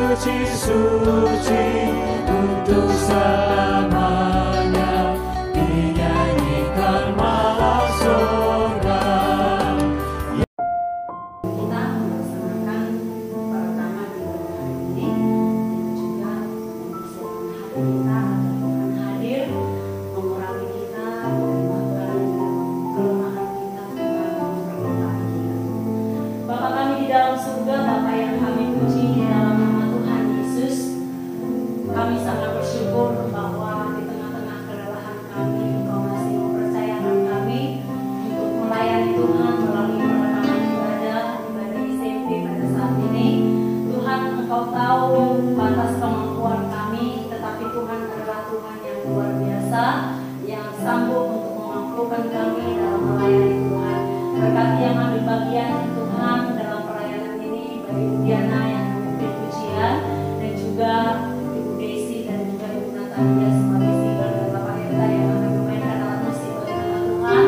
suci, suci untuk selamanya, dinyanyikan malam surga. Kita melaksanakan pertama di hari ini, dan juga mempersiapkan hati kita agar Tuhan hadir, mengurangi kita, mengubahkan kelemahan kita, Tuhan memperlengkapi kita. Bapa kami di dalam surga, Bapa yang kami puji di dalam nama Tuhan Yesus, kami sangat bersyukur bahwa di tengah-tengah kelelahan kami, Engkau masih mempercayakan kami untuk melayani Tuhan melalui perekaman ibadah SMP pada saat ini. Tuhan, Engkau tahu batas kemampuan kami, tetapi Tuhan adalah Tuhan yang luar biasa, yang sanggup untuk memampukan kami dalam melayani Tuhan. Berkati yang ambil bagian Tuhan dalam pelayanan ini, bagi Ibu Diana yang memimpin pujian, dan juga Ibu Desi dan juga Ibu Natalia sebagai singer, dan Bapak Enda yang akan memainkan alat musik bagi nama Tuhan,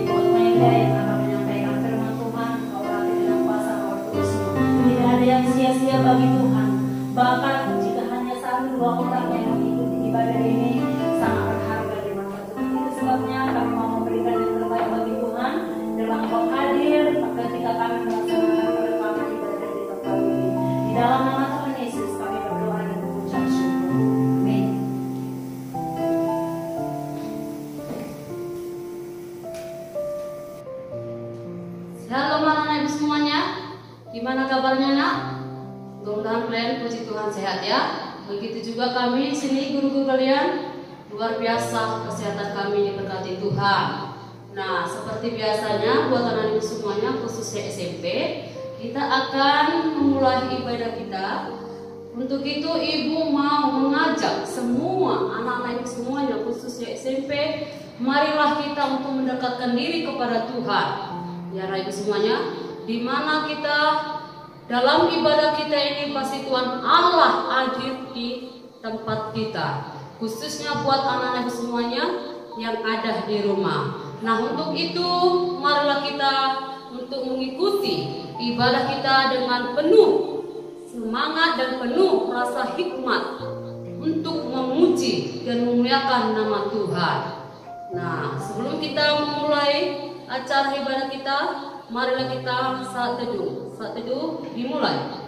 Ibu Otmenda yang akan menyampaikan firman Tuhan. Kau latih dengan kuasa Roh Kudus-Mu. Tidak ada yang sia-sia bagi Tuhan. Bahkan jika hanya 1-2 orang yang mengikuti ibadah ini, sangat berharga di mata Tuhan. Itu sebabnya kami mau memberikan yang terbaik bagi Tuhan dalam Engkau hadir ketika kami melaksanakan perekaman ibadah di tempat ini. Di dalam nama Tuhan Yesus kami berdoa dan mengucap syukur. Amin. Shalom anak-anak ibu semuanya. Gimana kabarnya nak? Mudah-mudahan kalian puji Tuhan sehat ya. Begitu juga kami di sini guru-guru kalian, luar biasa kesehatan kami diberkati Tuhan. Nah, seperti biasanya buat anak-anak ibu semuanya khususnya SMP, kita akan memulai ibadah kita. Untuk itu ibu mau mengajak semua anak-anak ibu semuanya khususnya SMP, marilah kita untuk mendekatkan diri kepada Tuhan. Ya anak ibu semuanya, di mana kita dalam ibadah kita ini pasti Tuhan Allah hadir di tempat kita. Khususnya buat anak-anak ibu semuanya yang ada di rumah. Nah, untuk itu marilah kita untuk mengikuti ibadah kita dengan penuh semangat dan penuh rasa hikmat untuk memuji dan memuliakan nama Tuhan. Nah, sebelum kita memulai acara ibadah kita, marilah kita saat teduh. Saat teduh dimulai.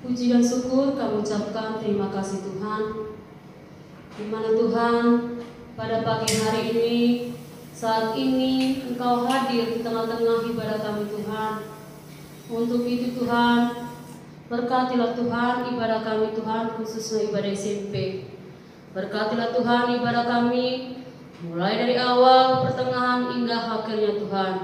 Puji dan syukur kami ucapkan terima kasih Tuhan, di mana Tuhan pada pagi hari ini, saat ini Engkau hadir di tengah-tengah ibadah kami Tuhan. Untuk itu Tuhan, berkatilah Tuhan ibadah kami Tuhan, khususnya ibadah SMP. Berkatilah Tuhan ibadah kami mulai dari awal, pertengahan, hingga akhirnya Tuhan.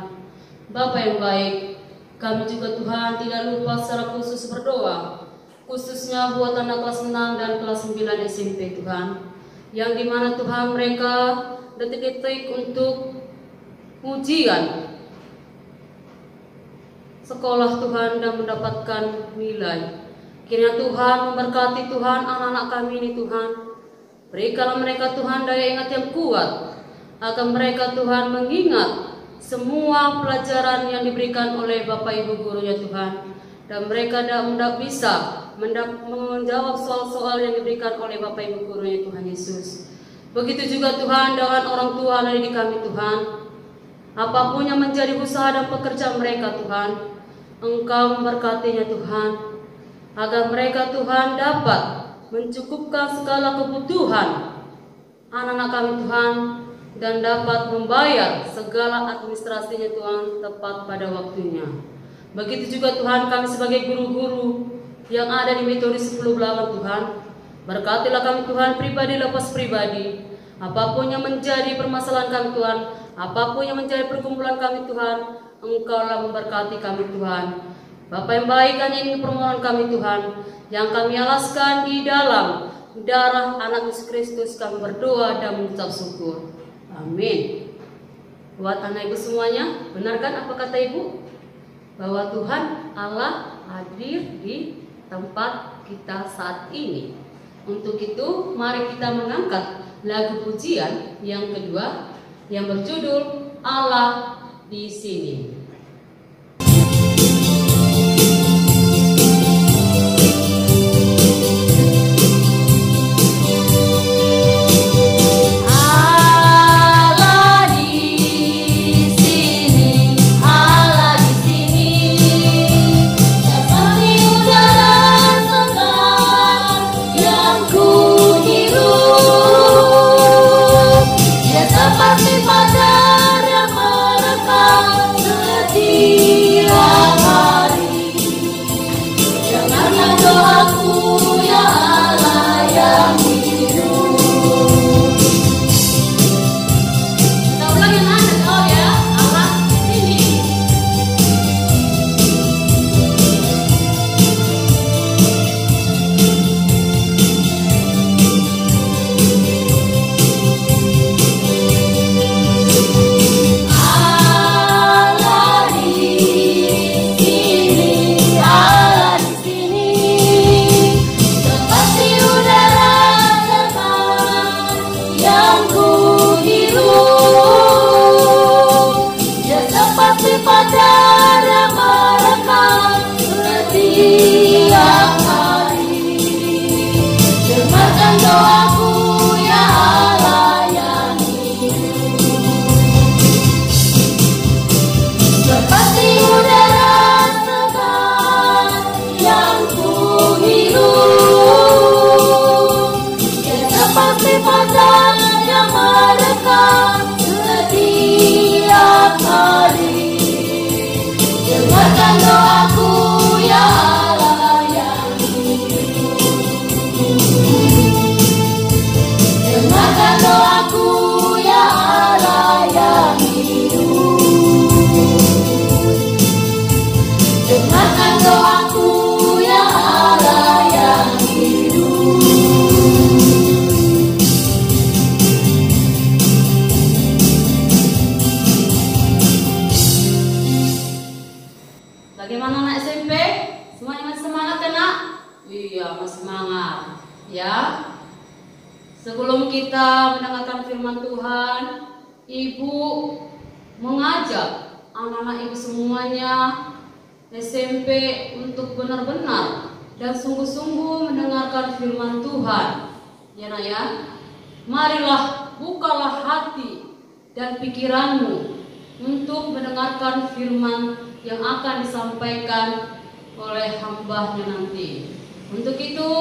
Bapa yang baik, kami juga Tuhan tidak lupa secara khusus berdoa, khususnya buat anak kelas 6 dan kelas 9 SMP Tuhan, yang dimana Tuhan mereka detik-detik untuk ujian sekolah Tuhan dan mendapatkan nilai. Kiranya Tuhan memberkati Tuhan anak-anak kami ini Tuhan. Berikanlah mereka Tuhan daya ingat yang kuat, agar mereka Tuhan mengingat semua pelajaran yang diberikan oleh Bapak Ibu gurunya Tuhan, dan mereka tidak bisa menjawab soal-soal yang diberikan oleh Bapak Ibu gurunya Tuhan Yesus. Begitu juga Tuhan dengan orang tua dari kami Tuhan. Apapun yang menjadi usaha dan pekerjaan mereka Tuhan, Engkau memberkatinya Tuhan, agar mereka Tuhan dapat mencukupkan segala kebutuhan anak-anak kami Tuhan, dan dapat membayar segala administrasinya Tuhan tepat pada waktunya. Begitu juga Tuhan kami sebagai guru-guru yang ada di metode 10 Belawan Tuhan, berkatilah kami Tuhan pribadi lepas pribadi. Apapun yang menjadi permasalahan kami Tuhan, apapun yang menjadi pergumulan kami Tuhan, Engkaulah memberkati kami Tuhan. Bapa yang baik, hanya ini permohonan kami Tuhan, yang kami alaskan di dalam darah anak Yesus Kristus, kami berdoa dan mengucap syukur. Amin. Buat anak ibu semuanya, benarkan apa kata ibu? Bahwa Tuhan Allah hadir di tempat kita saat ini. Untuk itu, mari kita mengangkat lagu pujian yang kedua yang berjudul Allah di Sini. Bagaimana anak SMP? Semuanya masih semangat kan nak? Iya, masih semangat. Ya. Sebelum kita mendengarkan firman Tuhan, Ibu mengajak anak-anak ibu semuanya SMP untuk benar-benar dan sungguh-sungguh mendengarkan firman Tuhan. Ya nak ya. Marilah bukalah hati dan pikiranmu untuk mendengarkan firman yang akan disampaikan oleh hamba-Nya nanti. Untuk itu,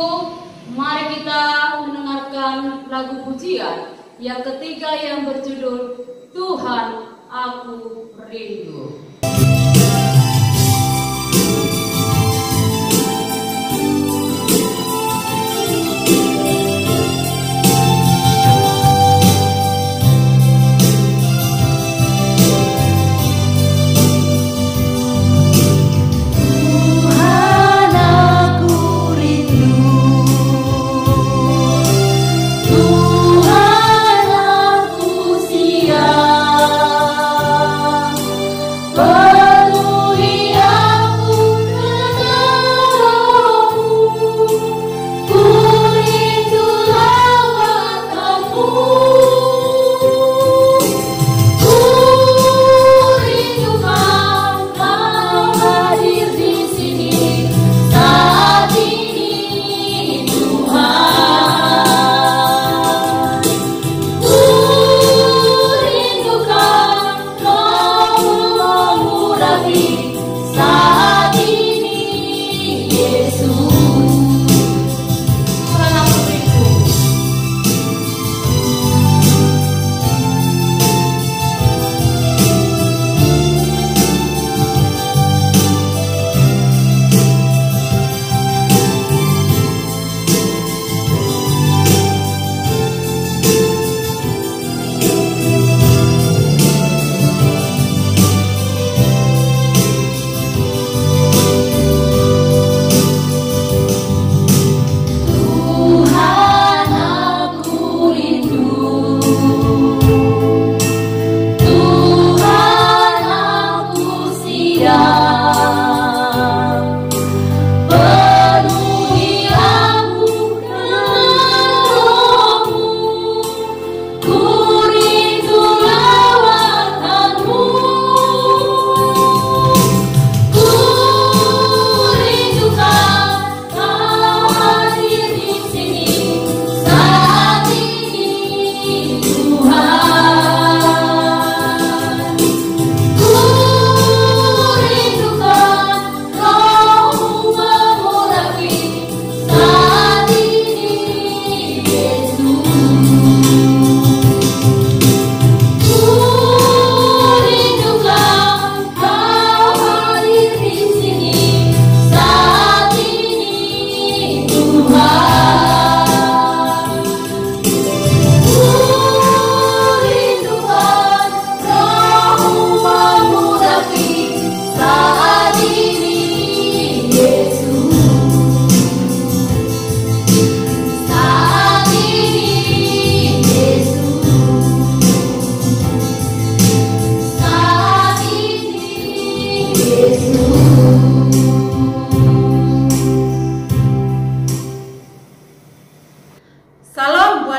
mari kita mendengarkan lagu pujian yang ketiga yang berjudul Tuhan Aku Rindu.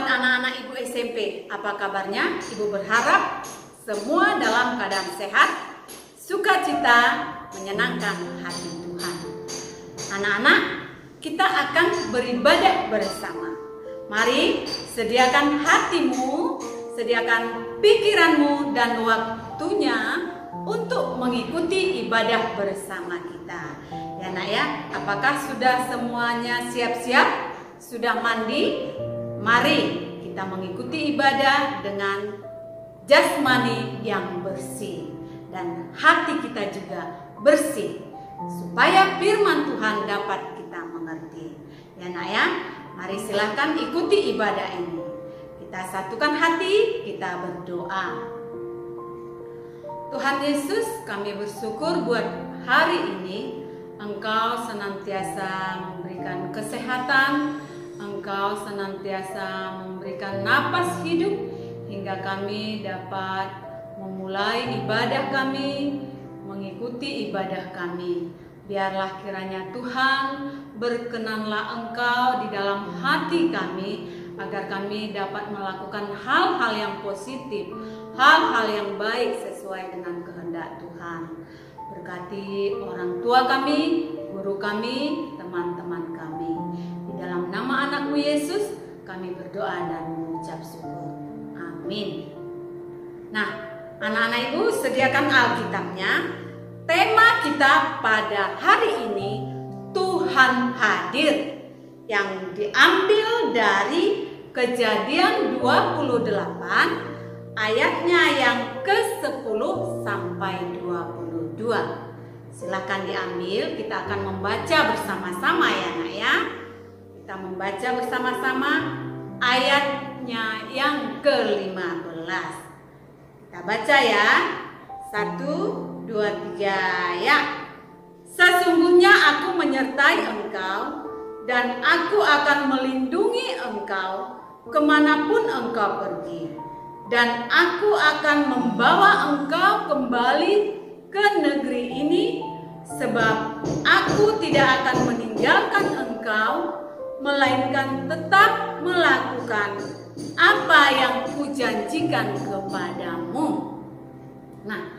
buat anak-anak Ibu SMP, apa kabarnya? Ibu berharap semua dalam keadaan sehat, sukacita, menyenangkan hati Tuhan. Anak-anak, kita akan beribadah bersama. Mari sediakan hatimu, sediakan pikiranmu dan waktunya untuk mengikuti ibadah bersama kita. Ya nak ya, apakah sudah semuanya siap-siap? Sudah mandi? Mari kita mengikuti ibadah dengan jasmani yang bersih dan hati kita juga bersih, supaya firman Tuhan dapat kita mengerti. Ya nak ya, mari silahkan ikuti ibadah ini. Kita satukan hati, kita berdoa. Tuhan Yesus, kami bersyukur buat hari ini. Engkau senantiasa memberikan kesehatan, Engkau senantiasa memberikan napas hidup hingga kami dapat memulai ibadah kami, mengikuti ibadah kami. Biarlah kiranya Tuhan berkenanlah Engkau di dalam hati kami, agar kami dapat melakukan hal-hal yang positif, hal-hal yang baik sesuai dengan kehendak Tuhan. Berkati orang tua kami, guru kami, teman-teman kami. Di dalam nama anakmu Yesus, kami berdoa dan mengucap syukur. Amin. Nah, anak-anak Ibu sediakan Alkitabnya. Tema kita pada hari ini, Tuhan hadir, yang diambil dari Kejadian 28 ayatnya yang ke-10 sampai 22. Silakan diambil, kita akan membaca bersama-sama ya nak ya. Kita membaca bersama-sama ayatnya yang ke-15. Kita baca ya. 1, 2, 3 ya. Sesungguhnya aku menyertai engkau dan aku akan melindungi engkau kemanapun engkau pergi. Dan aku akan membawa engkau kembali ke negeri ini, sebab aku tidak akan meninggalkan engkau, melainkan tetap melakukan apa yang kujanjikan kepadamu. Nah,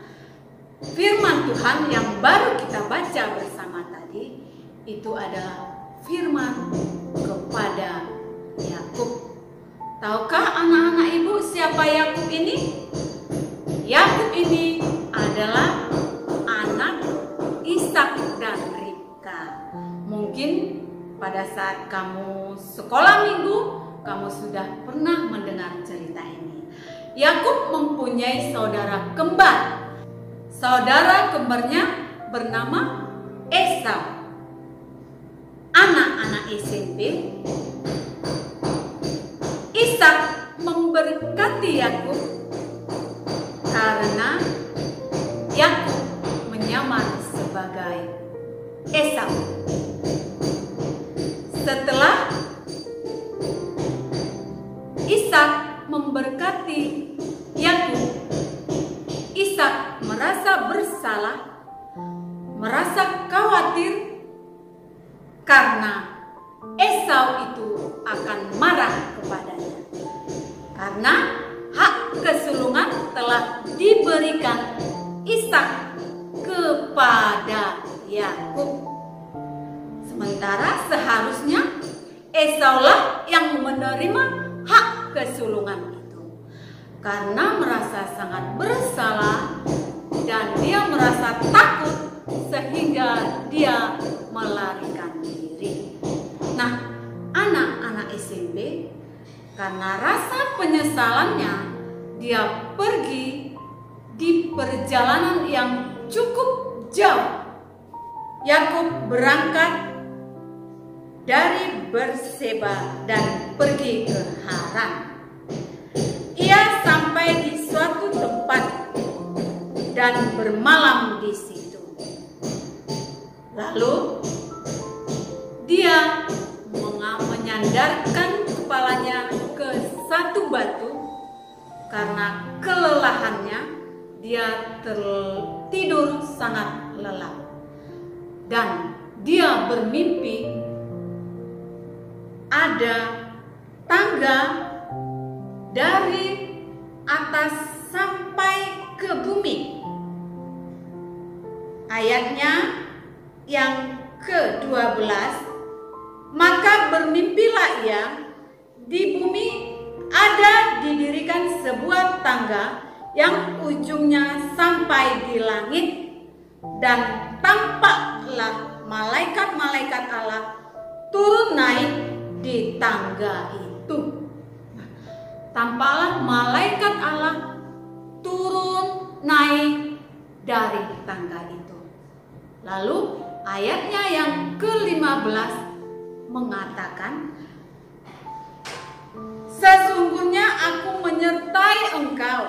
firman Tuhan yang baru kita baca bersama tadi, itu adalah firman kepada Yakub. Tahukah anak-anak Ibu siapa Yakub ini? Yakub ini adalah anak Ishak dan Ribka. Mungkin pada saat kamu sekolah minggu, kamu sudah pernah mendengar cerita ini. Yakub mempunyai saudara kembar. Saudara kembarnya bernama Esau. Anak-anak SMP, Ishak memberkati Yakub karena Yakub menyamar sebagai Esau. Setelah Ishak memberkati Yakub, Ishak merasa bersalah, merasa khawatir karena Esau itu akan marah kepadanya, karena hak kesulungan telah diberikan Ishak kepada Yakub. Sementara seharusnya Esaulah yang menerima hak kesulungan itu. Karena merasa sangat bersalah dan dia merasa takut, sehingga dia melarikan diri. Nah, anak-anak SMP, karena rasa penyesalannya, dia pergi di perjalanan yang cukup jauh. Yakub berangkat dari Berseba dan pergi ke Haran. Ia sampai di suatu tempat dan bermalam di situ. Lalu dia menyandarkan kepalanya ke satu batu karena kelelahannya. Dia tertidur sangat lelap dan dia bermimpi ada tangga dari atas sampai ke bumi. Ayatnya yang ke-12, maka bermimpilah ia, di bumi ada didirikan sebuah tangga yang ujungnya sampai di langit, dan tampaklah malaikat-malaikat Allah turun naik di tangga itu. Tampaklah malaikat Allah turun naik dari tangga itu. Lalu ayatnya yang ke-15 mengatakan, sesungguhnya aku menyertai engkau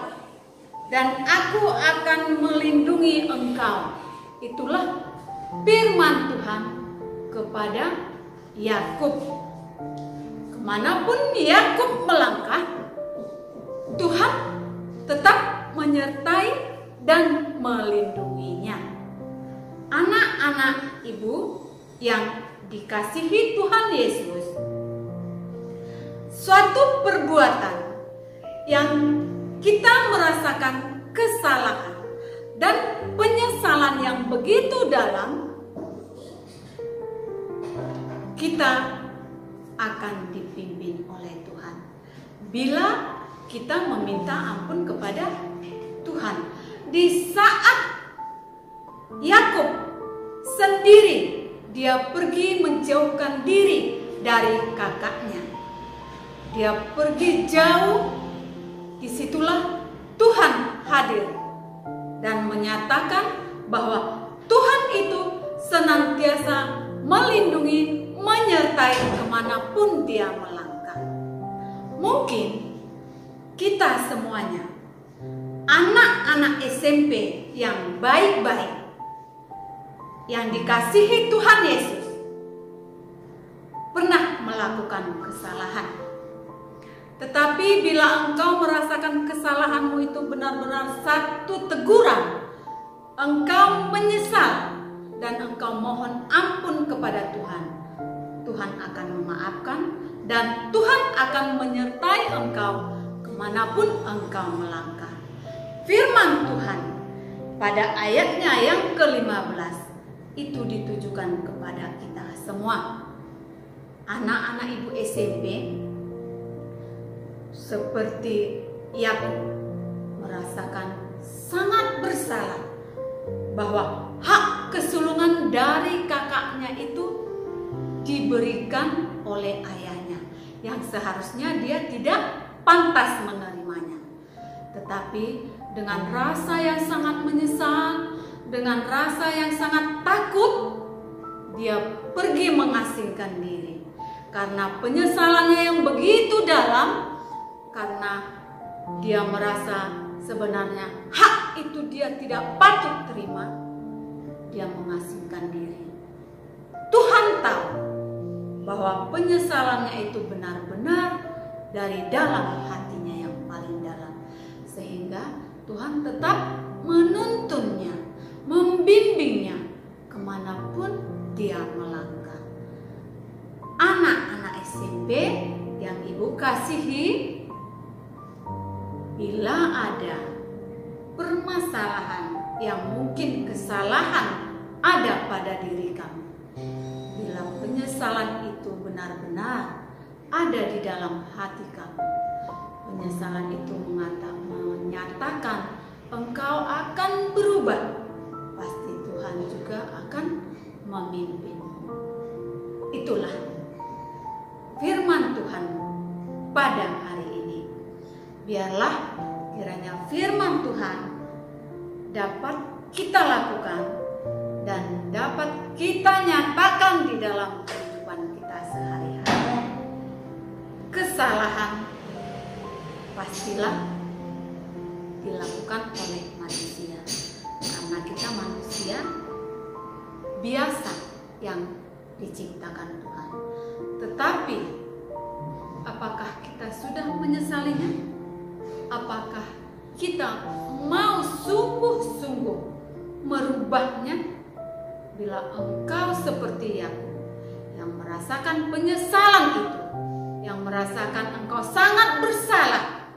dan aku akan melindungi engkau. Itulah firman Tuhan kepada Yakub. Kemanapun Yakub melangkah, Tuhan tetap menyertai dan melindunginya. Anak-anak ibu yang dikasihi Tuhan Yesus, suatu perbuatan yang kita merasakan kesalahan dan penyesalan yang begitu dalam, kita akan dipimpin oleh Tuhan bila kita meminta ampun kepada Tuhan. Di saat Yakub sendiri, dia pergi menjauhkan diri dari kakaknya. Dia pergi jauh, disitulah Tuhan hadir dan menyatakan bahwa Tuhan itu senantiasa melindungi, menyertai kemanapun dia melangkah. Mungkin kita semuanya, anak-anak SMP yang baik-baik, yang dikasihi Tuhan Yesus, pernah melakukan kesalahan. Tetapi bila engkau merasakan kesalahanmu itu benar-benar satu teguran, engkau menyesal dan engkau mohon ampun kepada Tuhan, Tuhan akan memaafkan dan Tuhan akan menyertai engkau kemanapun engkau melangkah. Firman Tuhan pada ayatnya yang ke-15 itu ditujukan kepada kita semua. Anak-anak ibu SMP seperti Yakub merasakan sangat bersalah bahwa hak kesulungan dari kakaknya itu diberikan oleh ayahnya, yang seharusnya dia tidak pantas menerimanya. Tetapi dengan rasa yang sangat menyesal, dengan rasa yang sangat takut, dia pergi mengasingkan diri. Karena penyesalannya yang begitu dalam, karena dia merasa sebenarnya hak itu dia tidak patut terima, dia mengasingkan diri. Tuhan tahu bahwa penyesalannya itu benar-benar dari dalam hatinya yang paling dalam, sehingga Tuhan tetap menuntunnya, membimbingnya kemanapun dia melangkah. Anak-anak SMP yang ibu kasihi, bila ada permasalahan yang mungkin kesalahan ada pada diri kamu, bila penyesalan itu benar-benar ada di dalam hati kamu, penyesalan itu menyatakan engkau akan berubah, pasti Tuhan juga akan memimpinmu. Itulah firman Tuhan pada hari ini. Biarlah kiranya firman Tuhan dapat kita lakukan dan dapat kita nyatakan di dalam kehidupan kita sehari-hari. Kesalahan pastilah dilakukan oleh manusia, karena kita manusia biasa yang diciptakan Tuhan. Tetapi apakah kita sudah menyesalinya? Apakah kita mau sungguh-sungguh merubahnya? Bila engkau seperti Yakub yang merasakan penyesalan itu, yang merasakan engkau sangat bersalah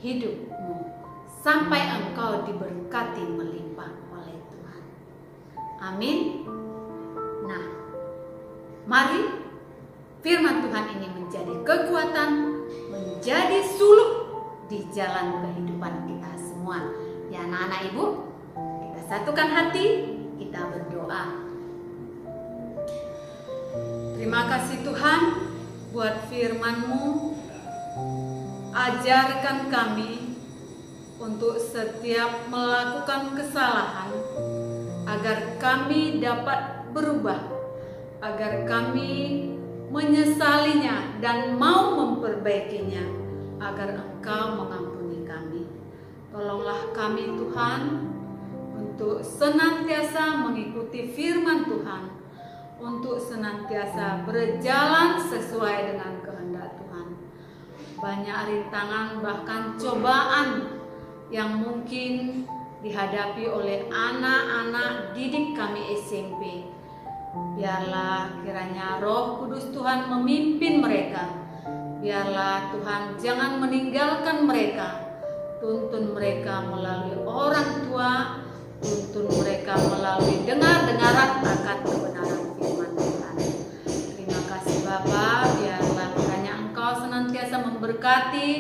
hidupmu sampai engkau diberkati melimpah oleh Tuhan. Amin. Nah, mari firman Tuhan ini menjadi kekuatan, menjadi suluk di jalan kehidupan kita semua. Ya anak-anak ibu, kita satukan hati, kita berdoa. Terima kasih Tuhan buat firman-Mu. Ajarkan kami untuk setiap melakukan kesalahan, agar kami dapat berubah, agar kami menyesalinya dan mau memperbaikinya, agar Engkau mengampuni kami. Tolonglah kami Tuhan untuk senantiasa mengikuti firman Tuhan, untuk senantiasa berjalan sesuai dengan kehendak Tuhan. Banyak rintangan bahkan cobaan yang mungkin dihadapi oleh anak-anak didik kami SMP. Biarlah kiranya Roh Kudus Tuhan memimpin mereka. Biarlah Tuhan jangan meninggalkan mereka. Tuntun mereka melalui orang tua, tuntun mereka melalui dengar-dengaran akan kebenaran firman Tuhan. Terima kasih Bapa, biarlah kiranya Engkau senantiasa memberkati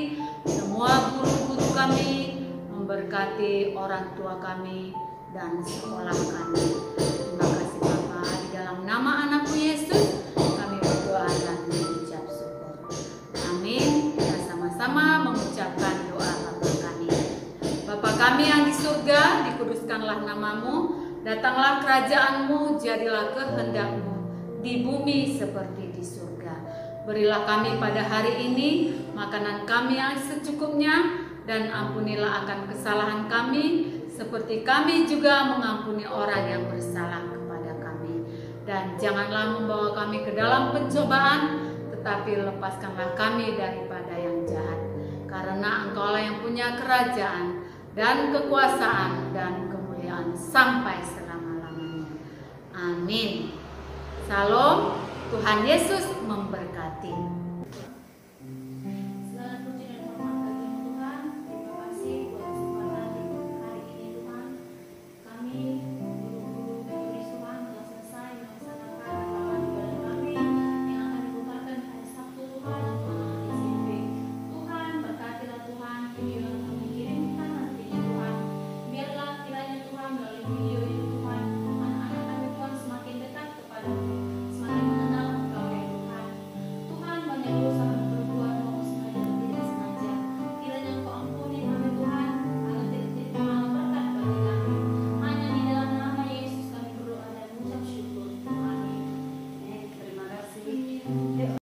semua guru-guru kami, memberkati orang tua kami dan sekolah kami. Terima kasih Bapa, di dalam nama anakmu Yesus kami berdoa dan mengucap syukur. Amin. Kita sama-sama mengucapkan doa Bapa kami. Bapa kami yang di surga, dikuduskanlah namamu, datanglah kerajaan-Mu, jadilah kehendak-Mu di bumi seperti di surga. Berilah kami pada hari ini makanan kami yang secukupnya, dan ampunilah akan kesalahan kami, seperti kami juga mengampuni orang yang bersalah kepada kami. Dan janganlah membawa kami ke dalam pencobaan, tetapi lepaskanlah kami daripada yang jahat. Karena Engkaulah yang punya kerajaan dan kekuasaan dan kemuliaan sampai selama-lamanya. Amin. Salam, Tuhan Yesus memberkati.